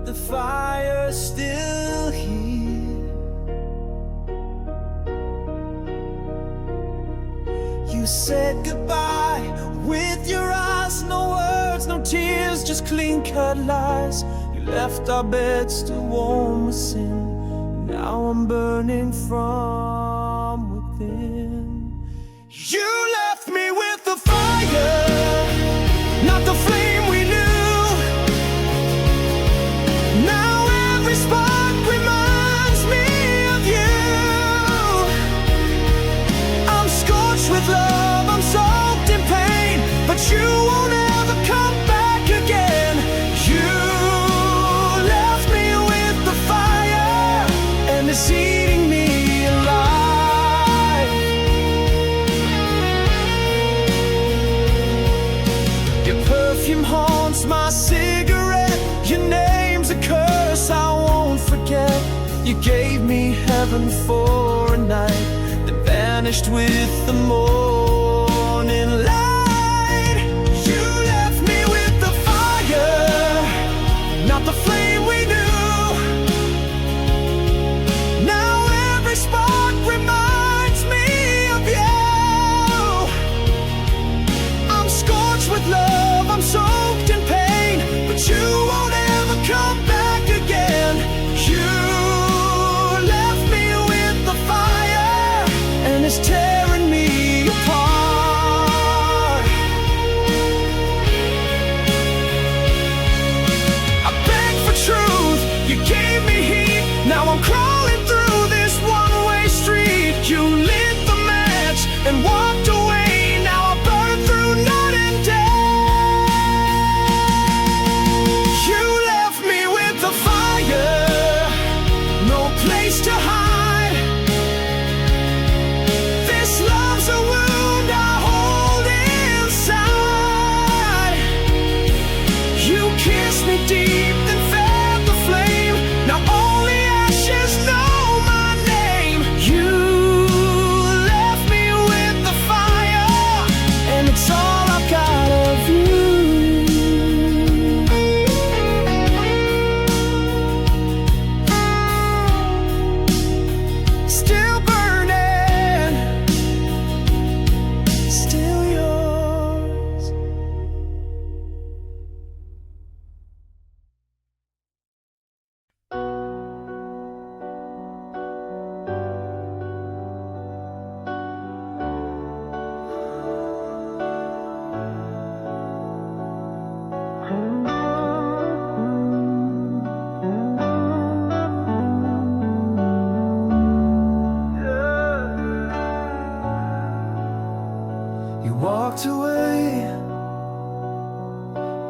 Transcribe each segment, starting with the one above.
the fire still here. You said goodbye with your eyes, no words, no tears, just clean-cut lies. You left our bed still warm with sin. Now I'm burning from within. You left me with the fire, not the flame we knew. Now every spark reminds me of you. I'm scorched with love, I'm soaked in pain, but you won't ever come back again. You left me with the fire, and it's eating me alive. Your perfume haunts my cigarette, your name's a curse I won't forget. You gave me heaven for a night that vanished with the morning light. You left me with the fire, not the flame we knew. Now every spark reminds me of you. I'm scorched with love, I'm soaked in pain, but you won't ever come back again. You left me with the fire, and it's tearing me apart. I begged for truth, you gave me heat. Now I'm crawling through this one-way street. You lit the match and walked away. Now I burn through night and day. You left me with the fire, no place to hide. This love's a wound I hold inside. You kissed me deep, then fed the flame. Now only ashes know my name. You left me with the fire, and it's all I've got of you. Still burning, still yours. You walked away,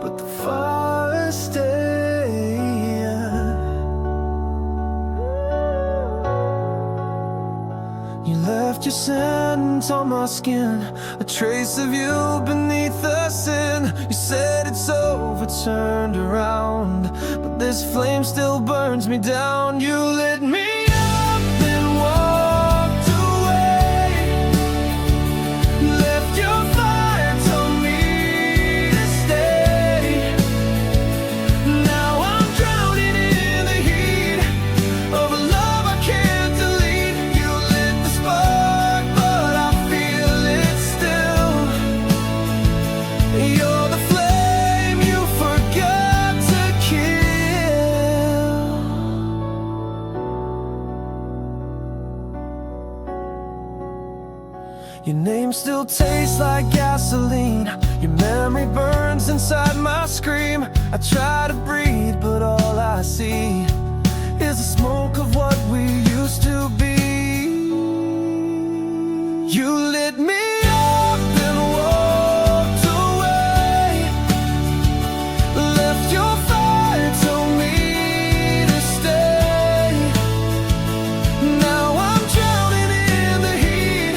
but the fire stayed. You left your scent on my skin, a trace of you beneath the sin. You said it's over, turned around, but this flame still burns me down. You lit me up, then walked away. Left your fire, told me to stay. Now I'm drowning in the heat of a love I can't delete. You lit the spark, but I feel it still. You're the flame you forgot to kill. Your name still tastes like gasoline. Your memory burns inside my scream. I try to breathe, but all I see is the smoke of what we used to be. You lit me up, then walked away. Left your fire, told me to stay. Now I'm drowning in the heat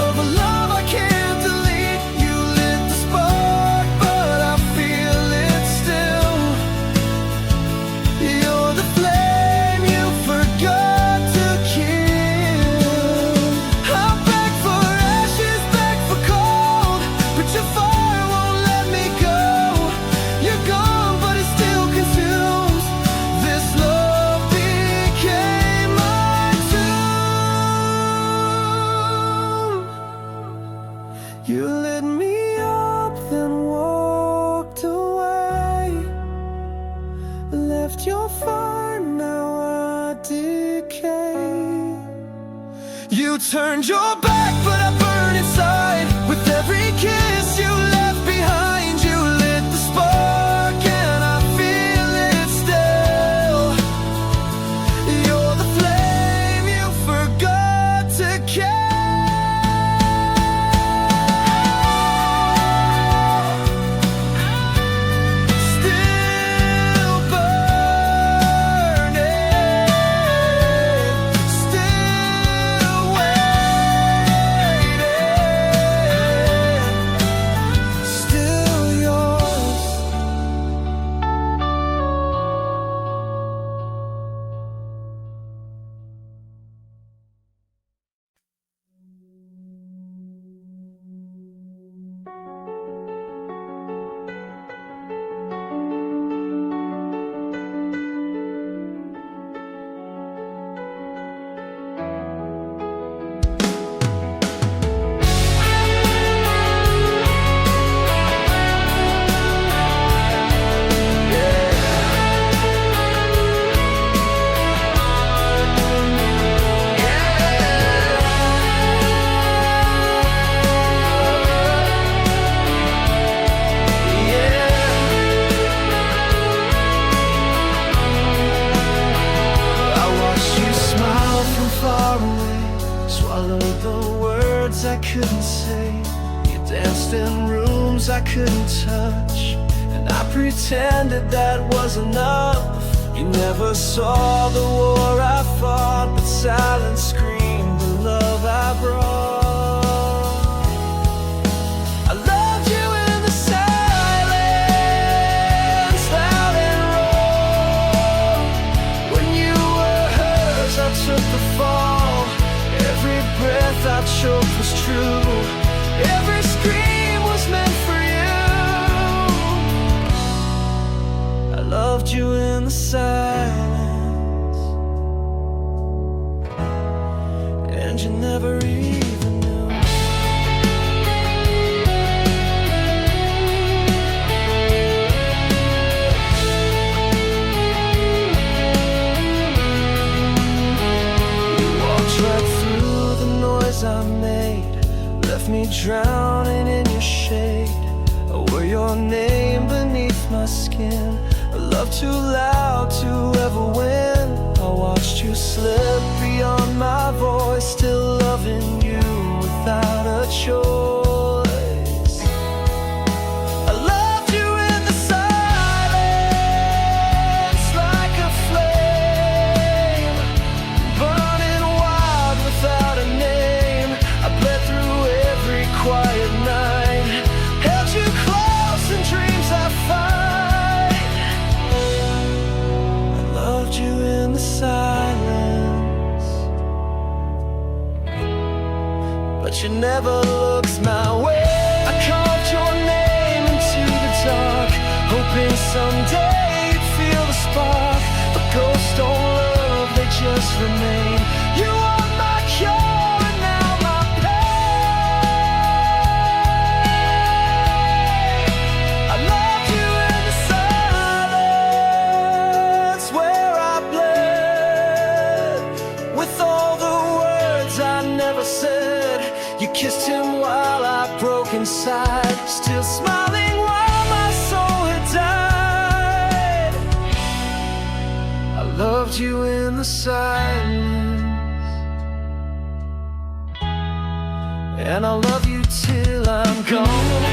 of a love I can't delete. You lit the spark, but I feel it still. You're the flame you You turned your back, but I burn inside. With every kiss you left behind, you lit the spark, and I feel it still. You're the flame you forgot to kill. I couldn't say. You danced in rooms I couldn't touch, and I pretended that was enough. You never saw the war I fought, but silence screamed the love I brought. I loved you in the silence, loud and raw. When you were hers, I took the fall. Every breath I choked was true. Every scream was meant for you. I loved you in the silence, and you never even knew. You walked right through the noise I made, left me drowning in your shade. I wore your name beneath my skin, a love too loud to ever win. I watched you slip beyond my voice, still loving you without a choice. I loved you in the silence, like a flame, burning wild without a name. I bled through every quiet night, held you close in dreams I fight. I loved you in the silence, but you never looked my way. I carved your name into the dark, hoping someday you'd feel the spark. But ghosts don't love, they just remain. You are my cure and now my pain. I loved you in the silence, where I bled with all the words I never said. You kissed him while I broke inside, still smiling while my soul had died. I loved you in the silence, and I'll love you till I'm gone.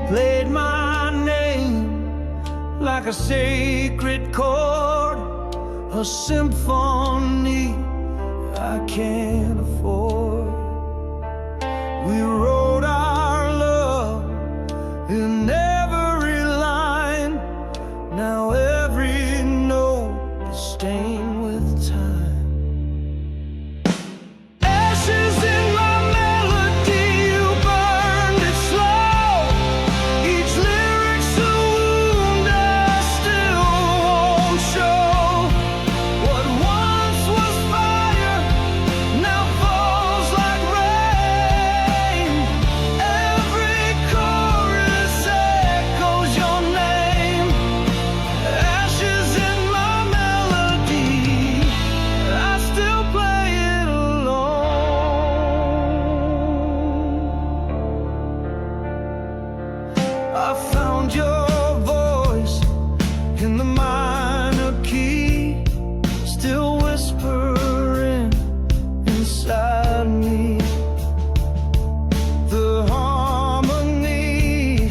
played my name like a sacred chord, a symphony I can't afford. We wrote our love in every line. Now every note is stained with time. Ashes in my melody, you burned it slow. Each lyric's a wound I still won't show. What once was fire now falls like rain. Every chorus echoes your name. Ashes in my melody, I still play it alone. I found your voice in the minor key, still whispering inside me. The harmony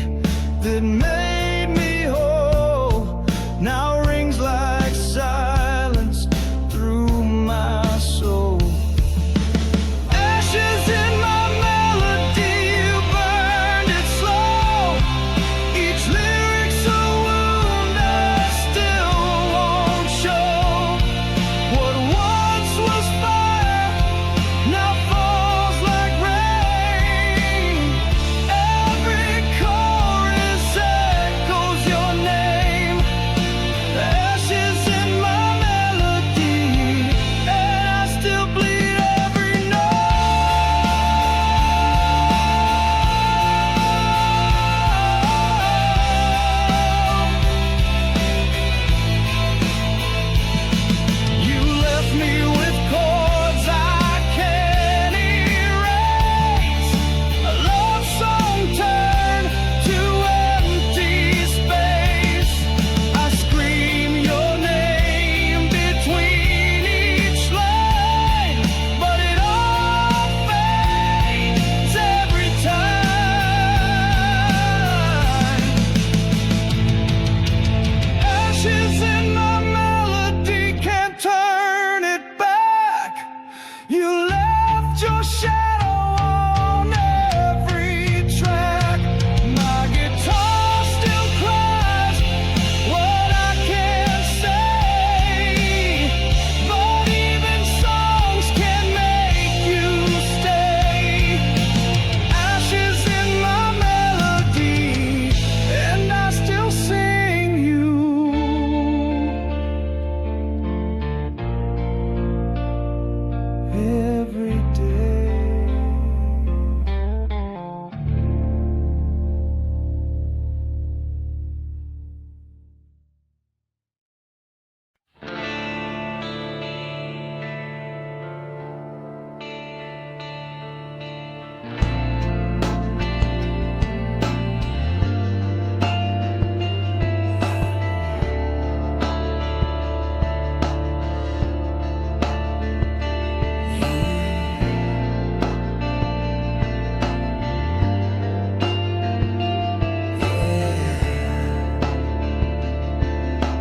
that made me whole now rings like silence through my soul. Ashes in my melody, you burned it slow. Each lyric's a wound I still won't show. What once was fire now falls like rain. Every chorus echoes your name. Ashes in my melody, and I still bleed every You left me with chords I can't erase. A love song turned to empty space. I scream your name between each line, but it all fades every time. Ashes in my melody, can't turn it back. You left your shadow on every track. My guitar still cries what I can't say, but even songs can make you stay. Ashes in my melody, and I still sing you every day.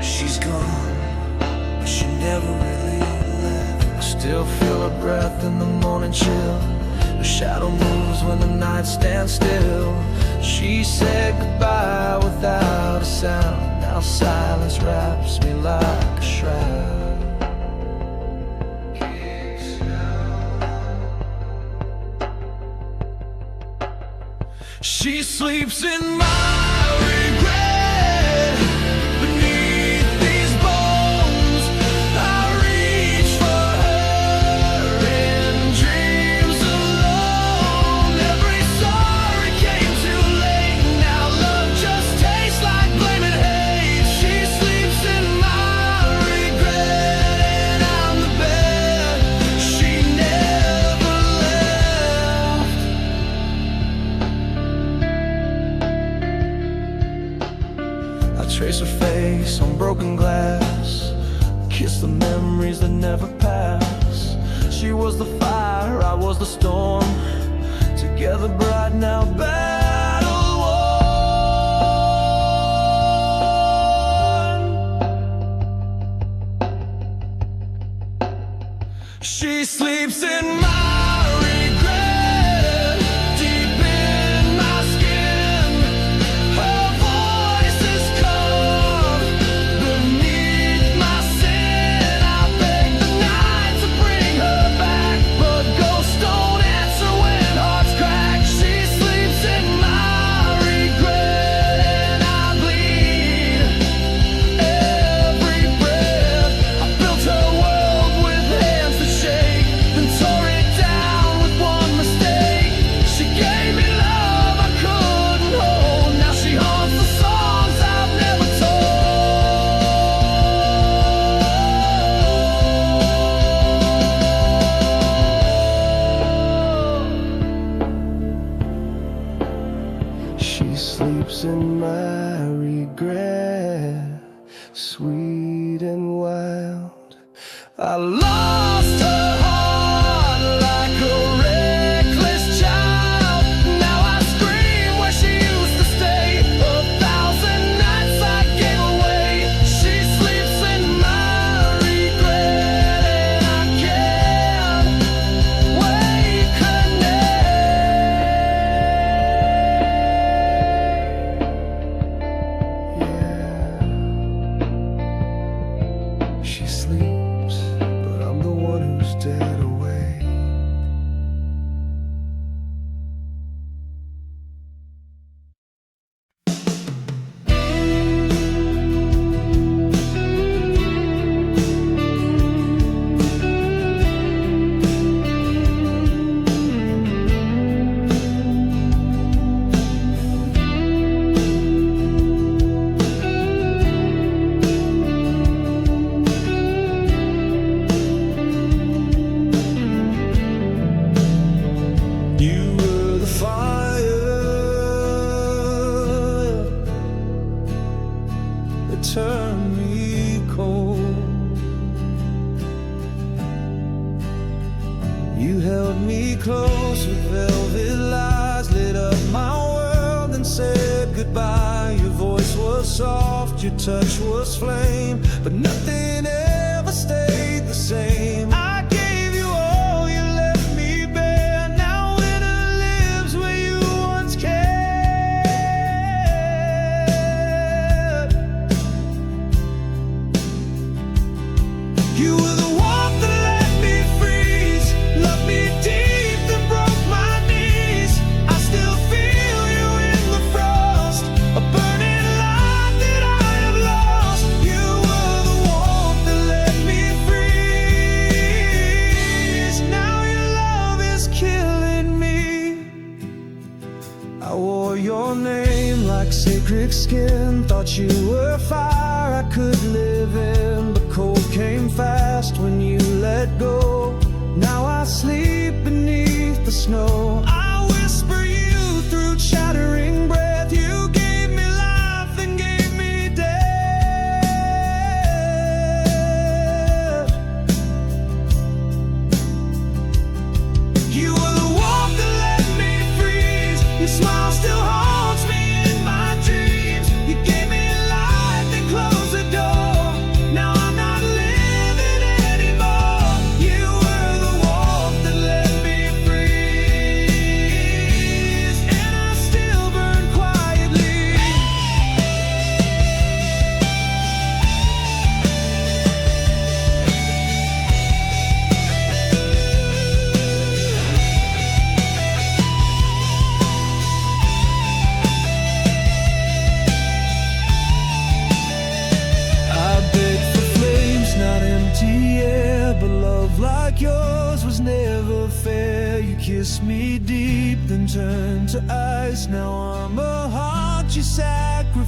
She's gone, but she never really left. I still feel her breath in the morning chill. Her shadow moves when the night stands still. She said goodbye without a sound. Now silence wraps me like a shroud. She sleeps in my regret. Beneath these bones, I reach for her in dreams alone. Every sorry came too late. Now love just tastes like blame and hate. She sleeps in my regret, and I'm the bed she never left. I trace her face on broken glass, kiss the memories that never pass. She was the fire, I was the storm, together bright now battle worn. She sleeps in my regret, deep in my skin. Her voice is calm beneath my sin. I beg the night to bring her back, but ghosts don't answer when hearts crack. She sleeps in my regret, and I bleed every breath. I built her world with hands that shake, then tore it down with one mistake. She gave me love I couldn't hold. Now she haunts the songs I've never told. She sleeps in my regret, sweet and wild. I lost her heart like a reckless child. Now I scream where she used to stay. 1,000 nights I gave away. She sleeps in my regret, and I can't wake her name. Yeah, she sleeps, but I'm the one who's dead away. You were the fire that turned me cold. You held me close with velvet lies, lit up my world and said goodbye. Your voice was soft, your touch was flame, but nothing ever stayed the same. I gave you all, you left me bare. Now winter lives where you once cared. You were the warmth that let me freeze, loved me deep then broke my knees. I still feel you in the frost, a burning light that I have lost. You were the warmth that let me freeze. Now your love is killing me. I wore your name like sacred skin, thought you were fire I could live in, but cold came fast when you let go. Now I sleep beneath the snow. I whisper you through chattering breath. You gave me life and gave me death. You were the warmth that let me freeze. Your smile still haunts me in my dreams. You gave me light, then closed the door. Now I'm not living anymore. You were the warmth that let me freeze, and I still burn quietly. I begged for flames, not empty air, but love like yours was never fair. You kissed me deep, then turned to ice. Now I'm a heart you sacrificed.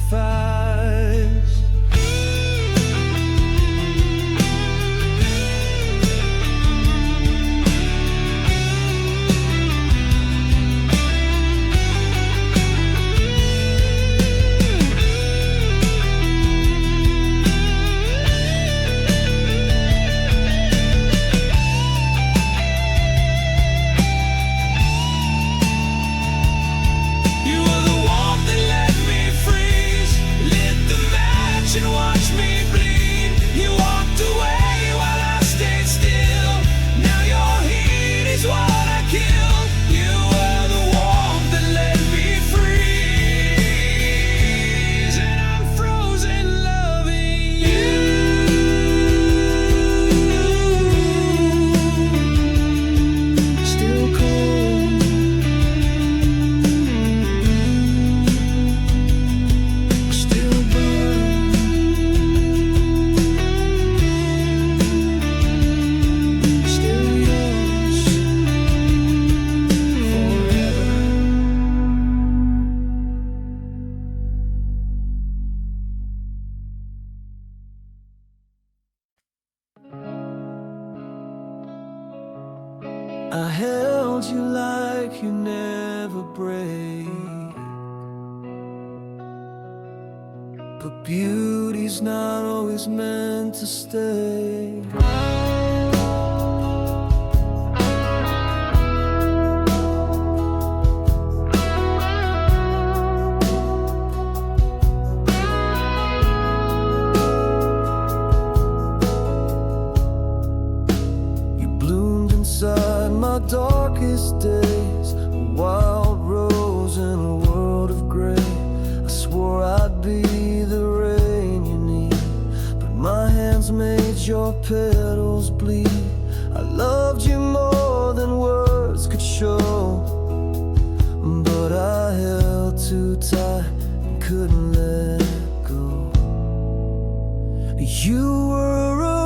You were the warmth that let me free. but beauty's not always meant to stay. Inside my darkest days, a wild rose in a world of gray. I swore I'd be the rain you need, but my hands made your petals bleed. I loved you more than words could show, but I held too tight and couldn't let go. You were a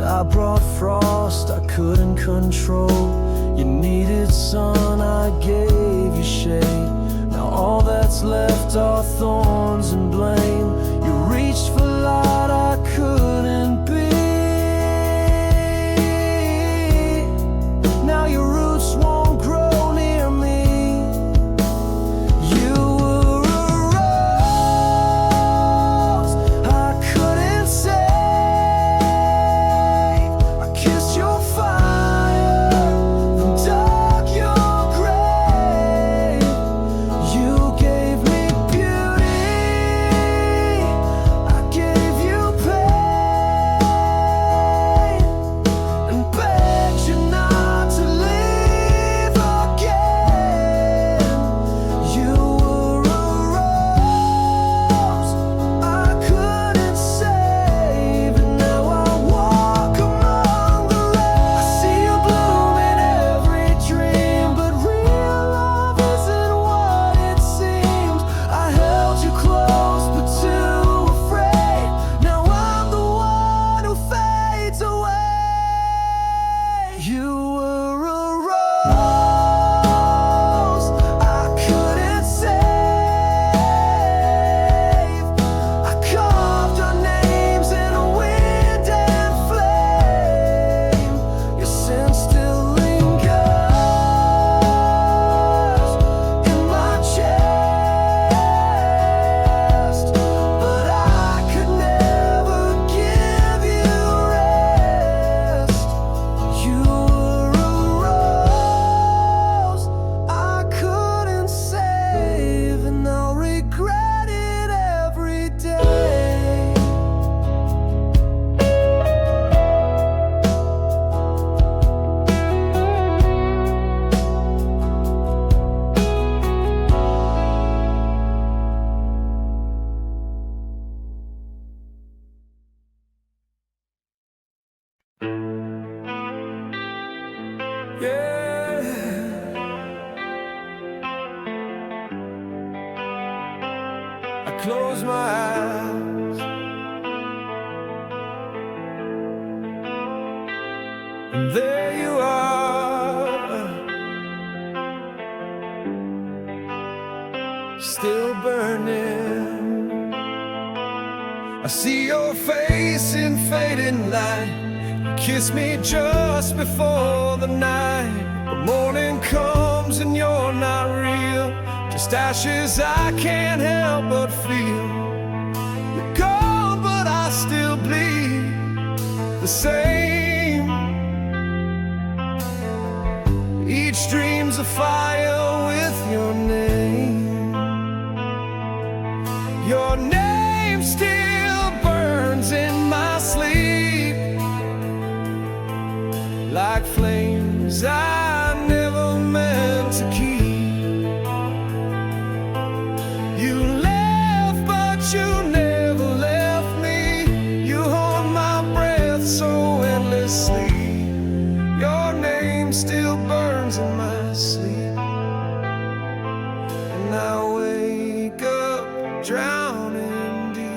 I brought frost I couldn't control. You needed sun, I gave you shade. Now all that's left are thorns and blame. You reached for light I couldn't be. Now your roots won't grow near me. You were a rose I couldn't say. I close my eyes and there you are, still burning. I see your face in fading light. You kiss me just before the night. The morning comes and you're not real, just ashes I can't help but feel. You're gone but I still bleed the same. Each dream's a fire with your name. Your name still burns in my like flames I never meant to keep. You left, but you never left me. You hold my breath so endlessly. Your name still burns in my sleep, and I wake up drowning deep.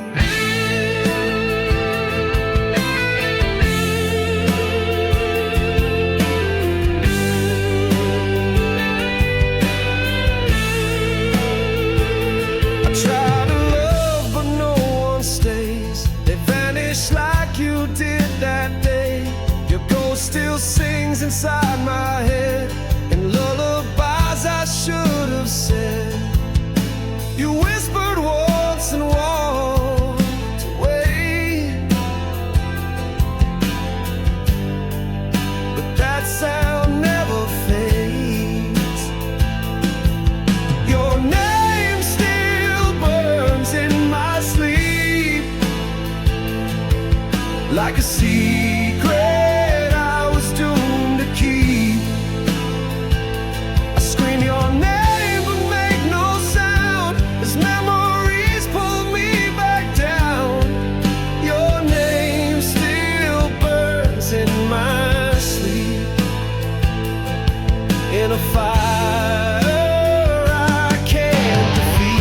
I try to love, but no one stays. They vanish like you did that day. Your ghost still sings inside my head, and lullabies I should have said. You whispered once and walked away, but that sound never fades. Your name still burns in my sleep, like a secret I was doomed to keep. I scream your name but make no sound, as memories pull me back down. Your name still burns in my sleep, in a fire I can't defeat.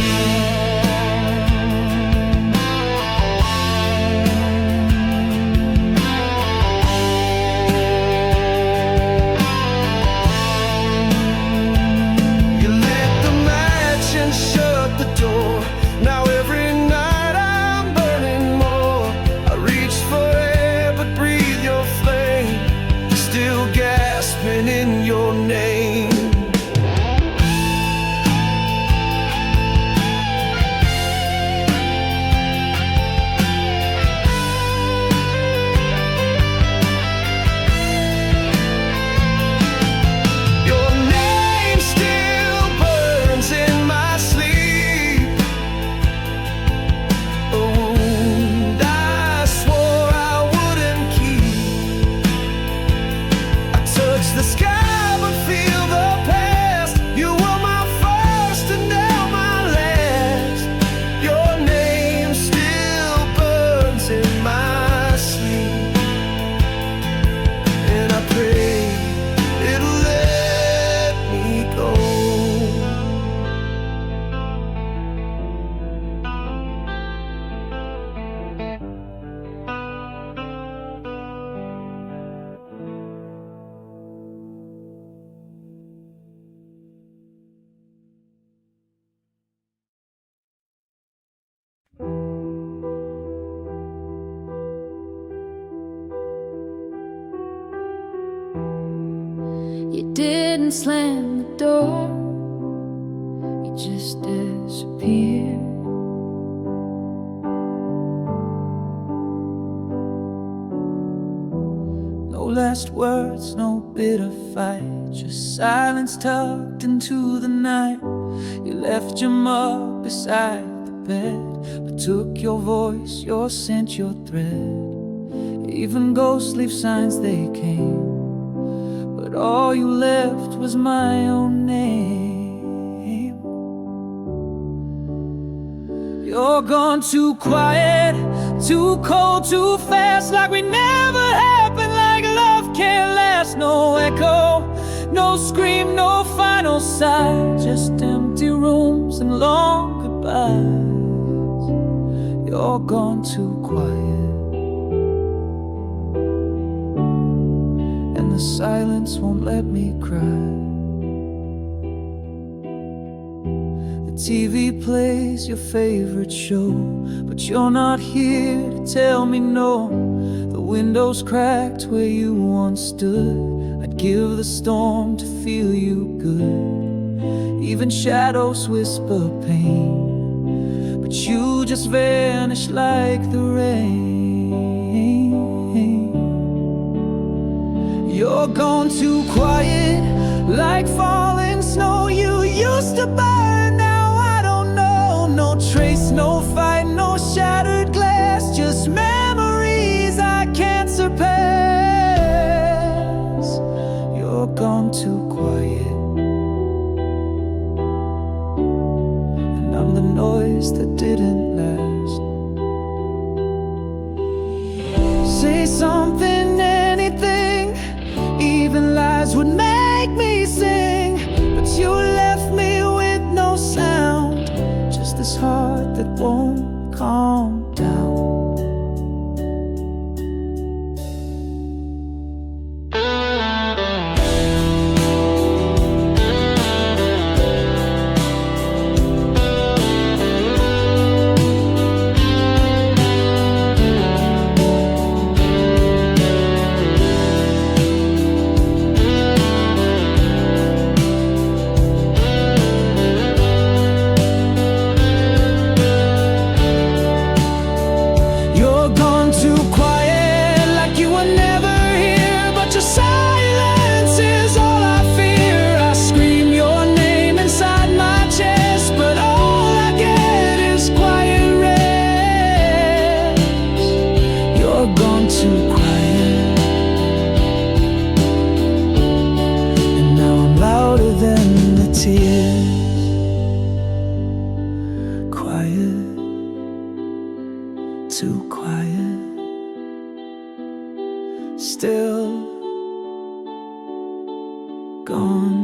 You lit the match and shut the door. Now every night I'm burning more. I reach for air but breathe your flame, still gasping in your name. Your name still burns in my sleep, a wound I swore I wouldn't keep. I touch the sky but feel the past. You were my first and now my last. Your name still burns in my sleep, and I pray it'll let me go. You didn't slam the door, you just disappeared. No last words, no bitter fight, just silence tucked into the night. You left your mug beside the bed, but took your voice, your scent, your thread. Even ghosts leave signs they came, but all you left was my own name. You're gone too quiet, too cold, too fast, like we never happened, like love can't last. No echo, no scream, no final sigh, just empty rooms and long goodbyes. You're gone too quiet, and the silence won't let me cry. The TV plays your favorite show, but you're not here to tell me no. The window's cracked where you once stood. I'd give the storm to feel you good. Even shadows whisper pain, but you just vanish like the rain. You're gone too quiet, like falling snow. You used to burn, now I don't know. No trace, no fight, no shattered glass, just memories I can't surpass. say something, anything, even lies would make me sing. But you left me with no sound, just this heart that won't calm down. Too quiet, still gone.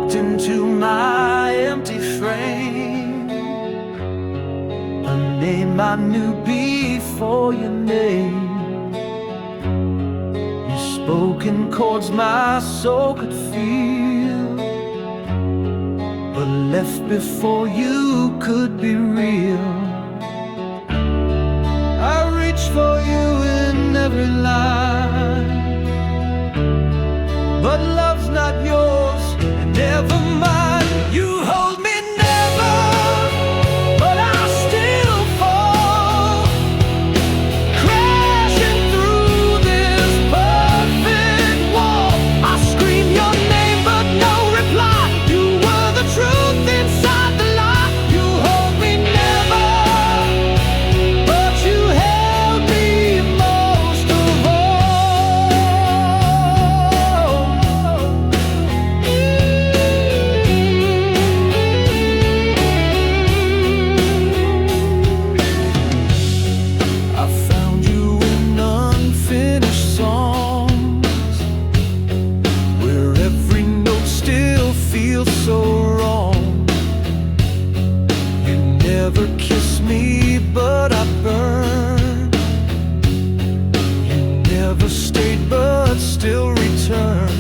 Into my empty frame, a name I knew before your name. You spoke in chords my soul could feel, but left before you could be real. I reach for you in every line, but love's not yours. Never mind, you hold me never, but I'll still fall, crashing through this perfect wall. I scream your name, but no reply. You were the truth inside the lie. You hold me never, but you held me most of all. So wrong, you never kissed me, but I burned. You never stayed, but still returned.